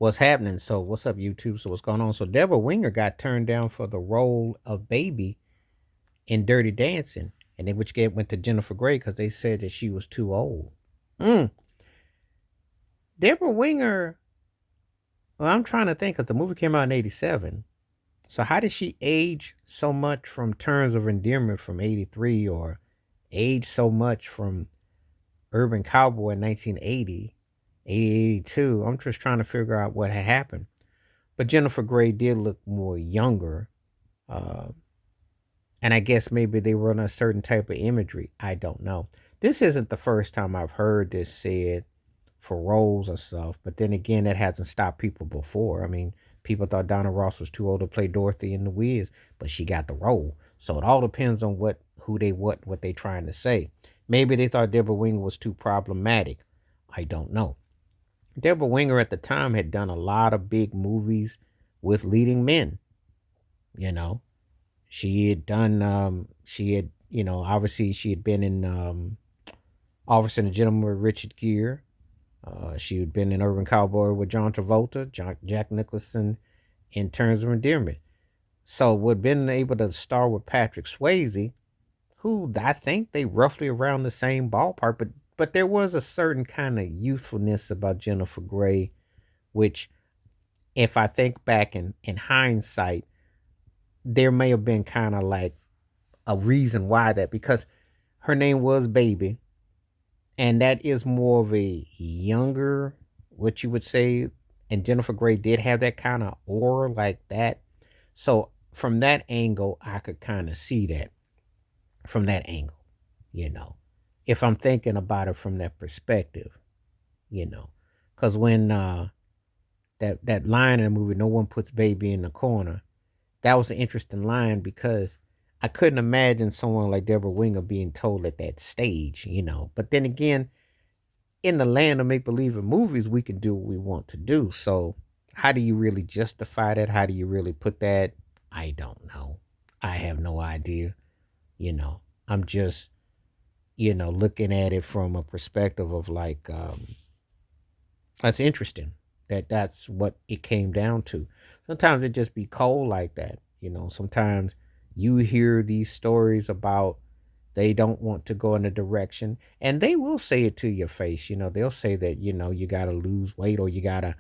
What's happening? So, what's up, YouTube? So, what's going on? So, Deborah Winger got turned down for the role of Baby in Dirty Dancing, and then which went to Jennifer Grey because they said that she was too old. Mm. Deborah Winger. Well, I'm trying to think because the movie came out in '87. So, how did she age so much from Terms of Endearment from '83, or age so much from Urban Cowboy in 1980, 82? I'm just trying to figure out what had happened. But Jennifer Grey did look more younger. Uh, and I guess maybe they were on a certain type of imagery. I don't know. This isn't the first time I've heard this said for roles or stuff. But then again, that hasn't stopped people before. I mean, people thought Donna Ross was too old to play Dorothy in The Wiz, but she got the role. So it all depends on what they trying to say. Maybe they thought Deborah Winger was too problematic. I don't know. Deborah Winger at the time had done a lot of big movies with leading men. You know, she had done. She had. Obviously she had been in Officer and the Gentleman with Richard Gere. She had been in Urban Cowboy with John Travolta, Jack Nicholson, in Terms of Endearment. So would been able to star with Patrick Swayze, who I think they roughly around the same ballpark, but there was a certain kind of youthfulness about Jennifer Grey, which, if I think back in hindsight, there may have been kind of like a reason why that, because her name was Baby, and that is more of a younger, what you would say, and Jennifer Grey did have that kind of aura like that. So from that angle, I could kind of see that from that angle, you know, if I'm thinking about it from that perspective, you know, because when that line in the movie, "No one puts baby in the corner," that was an interesting line because I couldn't imagine someone like Deborah Winger being told at that stage, you know. But then again, in the land of make believe in movies, we can do what we want to do. So, how do you really justify that? How do you really put that? I don't know. I have no idea. You know, I'm just, looking at it from a perspective of like, that's interesting that that's what it came down to. Sometimes it just be cold like that. Sometimes you hear these stories about they don't want to go in a direction and they will say it to your face. They'll say that, you got to lose weight or you got to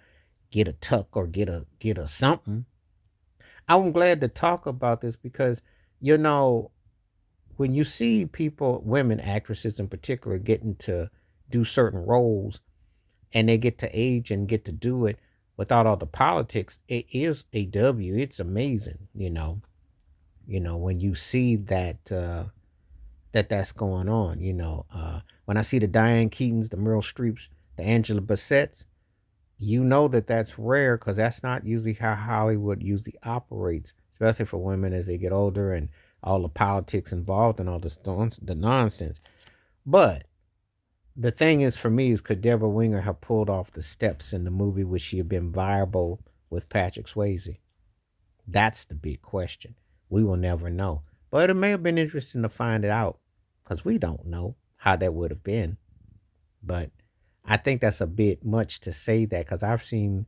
get a tuck or get a something. I'm glad to talk about this because, you know, when you see people, women actresses in particular, getting to do certain roles and they get to age and get to do it without all the politics, it is a W. It's amazing, when you see that's going on. When I see the Diane Keatons, the Meryl Streeps, the Angela Bassett's, that's rare because that's not usually how Hollywood usually operates, especially for women as they get older and all the politics involved and all the nonsense. But the thing is, for me, is could Deborah Winger have pulled off the steps in the movie? Would she have been viable with Patrick Swayze? That's the big question. We will never know. But it may have been interesting to find it out because we don't know how that would have been. But I think that's a bit much to say that because I've seen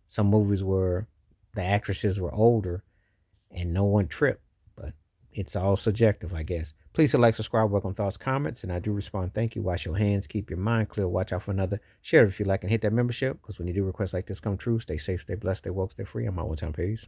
some movies where the actresses were older and no one tripped. But it's all subjective, I guess. Please hit like, subscribe, welcome thoughts, comments, and I do respond. Thank you. Wash your hands, keep your mind clear, watch out for another. Share it if you like, and hit that membership because when you do requests like this come true, stay safe, stay blessed, stay woke, stay free. I'm out one time. Peace.